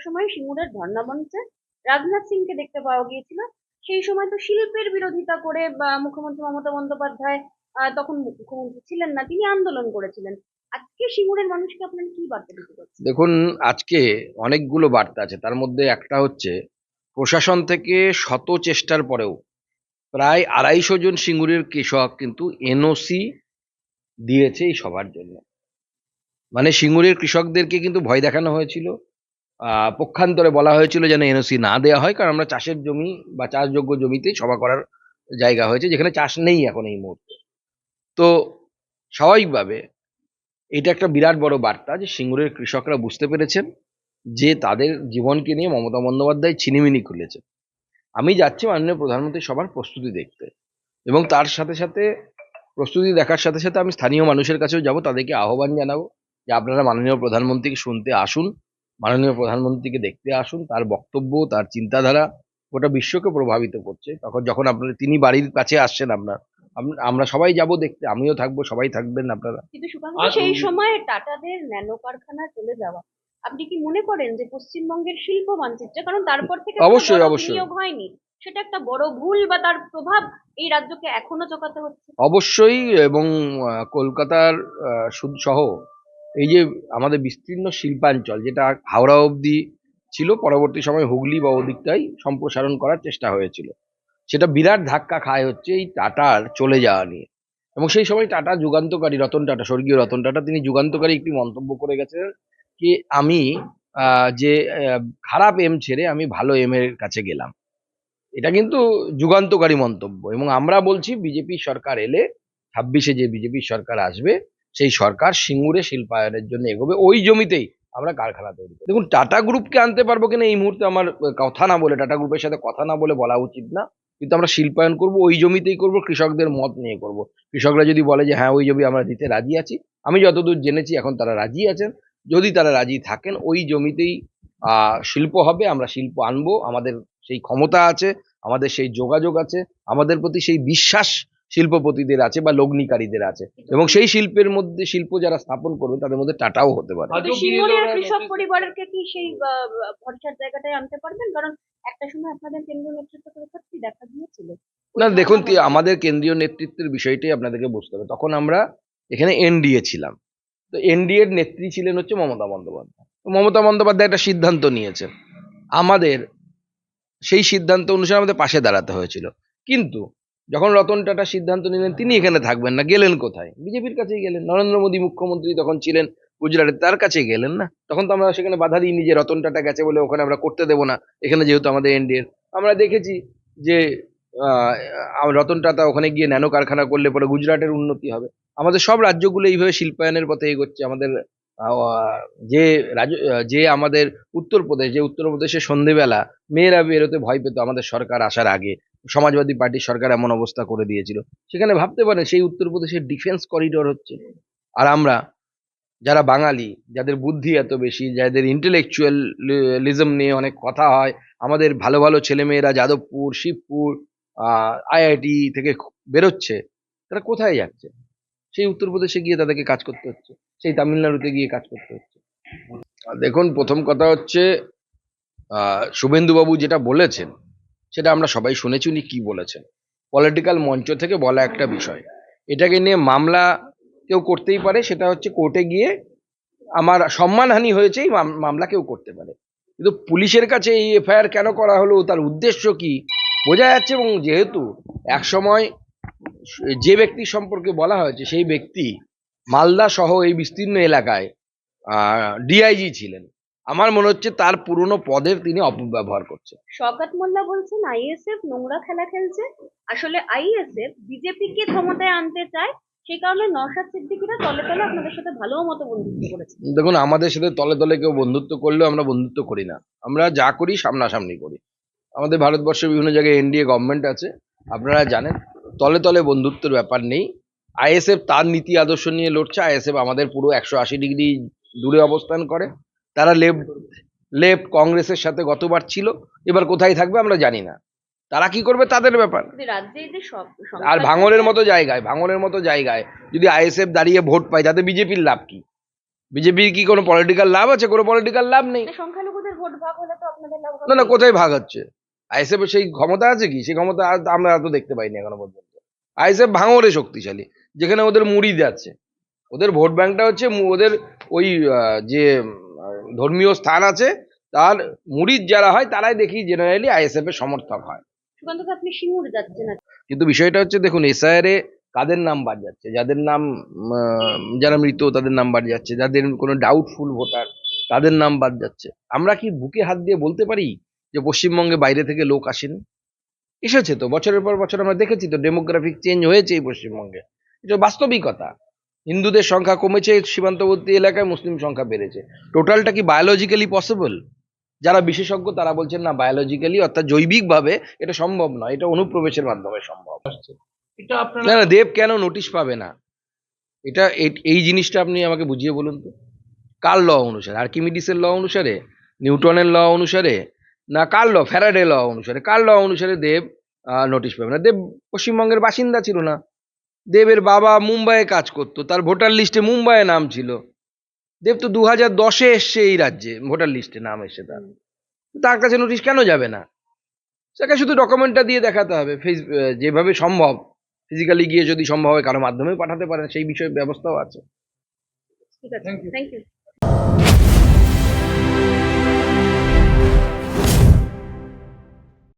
সময় সিঙ্গুরের ধর্ণা মঞ্চে রাজনাথ সিংকে দেখতে পাওয়া গিয়েছিল। সেই সময় তো শিল্পের বিরোধিতা করে বা মুখ্যমন্ত্রী মমতা বন্দ্যোপাধ্যায় তখন মুখ্যমন্ত্রী ছিলেন না, তিনি আন্দোলন করেছিলেন। আজকে সিঙ্গুরের মানুষকে আপনার কি বার্তা দিতে চাচ্ছেন? দেখুন, আজকে অনেকগুলো বার্তা আছে। তার মধ্যে একটা হচ্ছে, প্রশাসন থেকে শত চেষ্টার পরেও প্রায় 250 জন সিঙ্গুরের কৃষক কিন্তু এনওসি দিয়েছে এই সভার জন্য। মানে সিঙ্গুরের কৃষকদেরকে কিন্তু ভয় দেখানো হয়েছিল, পক্ষান্তরে বলা হয়েছিল যেন এনওসি না দেওয়া হয়, কারণ আমরা চাষের জমি বা চাষযোগ্য জমিতেই সভা করার জায়গা হয়েছে, যেখানে চাষ নেই এখন এই মুহূর্তে। তো স্বাভাবিকভাবে এটা একটা বিরাট বড় বার্তা যে সিঙ্গুরের কৃষকরা বুঝতে পেরেছেন যে তাদের জীবনকে নিয়ে মমতা বন্দ্যোপাধ্যায় ছিনিমিনি খুলেছে। আমি যাচ্ছি মাননীয় প্রধানমন্ত্রী সভার প্রস্তুতি দেখতে, এবং তার সাথে সাথে প্রস্তুতি দেখার সাথে সাথে আমি স্থানীয় মানুষের কাছেও যাব, তাদেরকে আহ্বান জানাবো যে আপনারা মাননীয় প্রধানমন্ত্রীকে শুনতে আসুন, মাননীয় প্রধানমন্ত্রীকে দেখতে আসুন। তার বক্তব্য, তার চিন্তাধারা গোটা বিশ্বকে প্রভাবিত করছে। তখন যখন আপনারা তিনি বাড়ির কাছে আসছেন, আমরা সবাই যাব দেখতে, আমিও থাকবো, সবাই থাকবেন আপনারা। কিন্তু সুকান্ত, সেই সময় টাটাদের ন্যানো কারখানা চলে যাওয়া, আপনি কি মনে করেন যে পশ্চিমবঙ্গের শিল্প মানচিত্রে, কারণ তারপর থেকে কোনো অবশ্যই বড় অবশ্যই বিনিয়োগ হয়নি, সেটা একটা বড় ভুল বা তার প্রভাব এই রাজ্যকে এখনো চোকাতে হচ্ছে? অবশ্যই। এবং কলকাতার সহ এই যে আমাদের বিস্তীর্ণ শিল্পাঞ্চল, যেটা হাওড়া অবধি ছিল, পরবর্তী সময় হুগলি বা ওদিকটাই সম্প্রসারণ করার চেষ্টা হয়েছিল, সেটা বিরাট ধাক্কা খায় হচ্ছে এই টাটার চলে যাওয়া নিয়ে। এবং সেই সময় টাটা যুগান্তকারী, রতন টাটা, স্বর্গীয় রতন টাটা, তিনি যুগান্তকারী একটি মন্তব্য করে গেছেন কি, আমি যে খারাপ এম ছেড়ে আমি ভালো এম এর কাছে গেলাম। এটা কিন্তু যুগান্তকারী মন্তব্য। এবং আমরা বলছি, বিজেপি সরকার এলে, 26-এ যে বিজেপি সরকার আসবে, সেই সরকার সিঙ্গুরে শিল্পায়নের জন্য এগোবে, ওই জমিতেই আমরা কারখানা তৈরি করব। দেখুন, টাটা গ্রুপকে আনতে পারবো কিনা এই মুহূর্তে আমার কথা না বলে, টাটা গ্রুপের সাথে কথা না বলে বলা উচিত না, কিন্তু আমরা শিল্পায়ন করব, ওই জমিতেই করব, কৃষকদের মত নিয়ে করব। কৃষকরা যদি বলে যে হ্যাঁ ওই জমি আমরা দিতে রাজি আছি, আমি যতদূর জেনেছি এখন তারা রাজি আছেন, যদি তারা রাজি থাকেন ওই জমিতেই শিল্প হবে, আমরা শিল্প আনবো। আমাদের সেই ক্ষমতা আছে, আমাদের সেই যোগাযোগ আছে, আমাদের প্রতি সেই বিশ্বাস শিল্পপতিদের আছে বা লগ্নিকারীদের আছে, এবং সেই শিল্পের মধ্যে শিল্প যারা স্থাপন করবে তাদের মধ্যে টাটাও হতে পারে। কিন্তু সিঙ্গুরের কৃষক পরিবারকে কি সেই ভরসার জায়গাটায় আনতে পারবেন? কারণ একটা সময় আপনাদের কেন্দ্রীয় নেতৃত্ব করে সত্যি দেখা গিয়েছিল না, ওই দেখুন, ধর্ণা মঞ্চে। আমাদের কেন্দ্রীয় নেতৃত্বের বিষয়টাই আপনাদেরকে বুঝতে হবে। তখন আমরা এখানে এনডিএ ছিলাম, তো এনডিএ এর নেত্রী ছিলেন হচ্ছে মমতা বন্দ্যোপাধ্যায়। তো মমতা বন্দ্যোপাধ্যায় একটা সিদ্ধান্ত নিয়েছেন, আমাদের সেই সিদ্ধান্ত অনুসারে আমাদের পাশে দাঁড়াতে হয়েছিল। কিন্তু যখন রতন টাটা সিদ্ধান্ত নিলেন তিনি এখানে থাকবেন না, গেলেন কোথায়? বিজেপির কাছেই গেলেন। নরেন্দ্র মোদী মুখ্যমন্ত্রী তখন ছিলেন গুজরাটে, তার কাছেই গেলেন না? তখন তো আমরা সেখানে বাধা দিইনি যে রতন টাটা গেছে বলে ওখানে আমরা করতে দেবো না, এখানে যেহেতু আমাদের এনডিএ। আমরা দেখেছি যে রতন টাটা ওখানে গিয়ে ন্যানো কারখানা করলে পরে গুজরাটের উন্নতি হবে। আমাদের সব রাজ্যগুলো এইভাবে শিল্পায়নের পথে এগোচ্ছে। আমাদের আহ, যে রাজ্য, যে আমাদের উত্তরপ্রদেশ, যে উত্তরপ্রদেশে সন্ধেবেলা মেয়েরা বেরোতে ভয় পেত আমাদের সরকার আসার আগে, সমাজবাদী পার্টির সরকার এমন অবস্থা করে দিয়েছিল, সেখানে ভাবতে পারেন সেই উত্তরপ্রদেশের ডিফেন্স করিডোর হচ্ছে। আর আমরা যারা বাঙালি, যাদের বুদ্ধি এত বেশি, যাদের ইন্টেলেকচুয়ালিজম নিয়ে অনেক কথা হয়, আমাদের ভালো ভালো ছেলেমেয়েরা যাদবপুর, শিবপুর, আইআইটি থেকে বেরোচ্ছে, তারা কোথায় যাচ্ছে? সেই উত্তরপ্রদেশে গিয়ে তাদেরকে কাজ করতে হচ্ছে, সেই তামিলনাড়ুতে গিয়ে কাজ করতে হচ্ছে। দেখুন, প্রথম কথা হচ্ছে, শুভেন্দুবাবু যেটা বলেছেন সেটা আমরা সবাই শুনেছি। উনি কি বলেছেন, পলিটিক্যাল মঞ্চ থেকে বলা একটা বিষয়, এটাকে নিয়ে মামলা কেউ করতেই পারে, সেটা হচ্ছে কোর্টে গিয়ে আমার সম্মানহানি হয়েছে এই মামলা কেউ করতে পারে। কিন্তু পুলিশের কাছে এই এফআইআর কেন করা হলো, তার উদ্দেশ্য কি, বোঝা যাচ্ছে। এবং যেহেতু এক সময় যে ব্যক্তি সম্পর্কে বলা হয়েছে সেই ব্যক্তি মালদা সহ এই বিস্তীর্ণ এলাকায় ডিআইজি ছিলেন, আমার মনে হচ্ছে তার পুরনো পদের তিনি অপব্যবহার করছেন। শওকত মোল্লা বলছেন আইএসএফ নোংরা খেলা খেলছে। আসলে আইএসএফ বিজেপিকে ক্ষমতায় আনতে চায়, সেই কারণে নওশাদ সিদ্দিকীরা তলে তলে আপনাদের সাথে ভালো মতো বন্ধুত্ব করেছে। দেখুন, আমাদের সাথে তলে তলে কেউ বন্ধুত্ব করলেও আমরা বন্ধুত্ব করি না, আমরা যা করি সামনাসামনি করি। আমাদের ভারতবর্ষের বিভিন্ন জায়গায় এনডিএ গভর্নমেন্ট আছে, আপনারা জানেন, তলে তলে বন্ধুত্বের ব্যাপার নেই। আইএসএফ তার নীতি আদর্শ নিয়ে লড়ছে, আইএসএফ আমাদের পুরো 180 ডিগ্রি দূরে অবস্থান করে। তারা লেফট লেফট কংগ্রেসের সাথে গতবার ছিল, এবার কোথায় থাকবে আমরা জানি না, তারা কি করবে তাদের ব্যাপার। কিন্তু রাজ্যে এই যে সব আর ভাঙনের মতো জায়গায় যদি আইএসএফ দাঁড়িয়ে ভোট পায়, তাতে বিজেপির লাভ কি? বিজেপির কি কোনো পলিটিক্যাল লাভ আছে? কোনো পলিটিক্যাল লাভ নেই। সংখ্যালঘুদের ভোট ভোট ভাগ হলে তো আপনাদের লাভ না না, হবে। কোথায় ভাগ হচ্ছে? আইএসএফ এর সেই ক্ষমতা আছে কি? সেই ক্ষমতা আমরা তো দেখতে পাইনি এখনো পর্যন্ত। আইএসএফ ভাঙরে শক্তিশালী, যেখানে ওদের মুরিদ আছে। ওদের ভোট ব্যাংকটা হচ্ছে ওদের ওই যে ধর্মীয় স্থান আছে, তার মুরিদ যারা হয় তারাই দেখি জেনারেলি আইএসএফ এর সমর্থক হয়। সুকান্ত দা, আপনি সিঙ্গুর যাচ্ছেন আজকে। কিন্তু বিষয়টা হচ্ছে, দেখুন এসআইআর এ কাদের নাম বাদ যাচ্ছে, যাদের নাম যারা মৃত তাদের নাম বাদ যাচ্ছে, যাদের কোনো ডাউটফুল ভোটার তাদের নাম বাদ যাচ্ছে। আমরা কি বুকে হাত দিয়ে বলতে পারি যে পশ্চিমবঙ্গে বাইরে থেকে লোক আসেনি? এসেছে তো, বছরের পর বছর আমরা দেখেছি তো, ডেমোগ্রাফিক চেঞ্জ হয়েছে এই পশ্চিমবঙ্গে। এটা বাস্তবিকতা। হিন্দুদের সংখ্যা কমেছে সীমান্তবর্তী এলাকায়, মুসলিম সংখ্যা বেড়েছে। টোটালটা কি বায়োলজিক্যালি পসিবল? যারা বিশেষজ্ঞ তারা বলছেন না, বায়োলজিক্যালি অর্থাৎ জৈবিকভাবে এটা সম্ভব নয়, এটা অনুপ্রবেশের মাধ্যমে সম্ভব। এটা আপনারা না না, দেব কেন নোটিশ পাবে না? এটা এই জিনিসটা আপনি আমাকে বুঝিয়ে বলুন তো। কার ল অনুসারে? আর্কিমিডিসের ল অনুসারে, নিউটনের ল অনুসারে, না কার ল, ফ্যারাডে ল অনুসারে? কার ল অনুসারে দেব নোটিশ পাবে না? দেব পশ্চিমবঙ্গের বাসিন্দা ছিল না। দেবের বাবা মুম্বাইয়ে কাজ করতো, তার ভোটার লিস্টে মুম্বাইয়ে নাম ছিল। দেব তো 2010-এ এসছে এই রাজ্যে, ভোটার লিস্টে নাম এসছে তার। তার কাছে নোটিশ কেন যাবে না? তাকে শুধু ডকুমেন্টটা দিয়ে দেখাতে হবে। যেভাবে সম্ভব, ফিজিক্যালি গিয়ে যদি সম্ভব হয় কারো মাধ্যমে পাঠাতে পারেন, সেই বিষয়ে ব্যবস্থাও আছে। ঠিক আছে, Thank you. Thank you.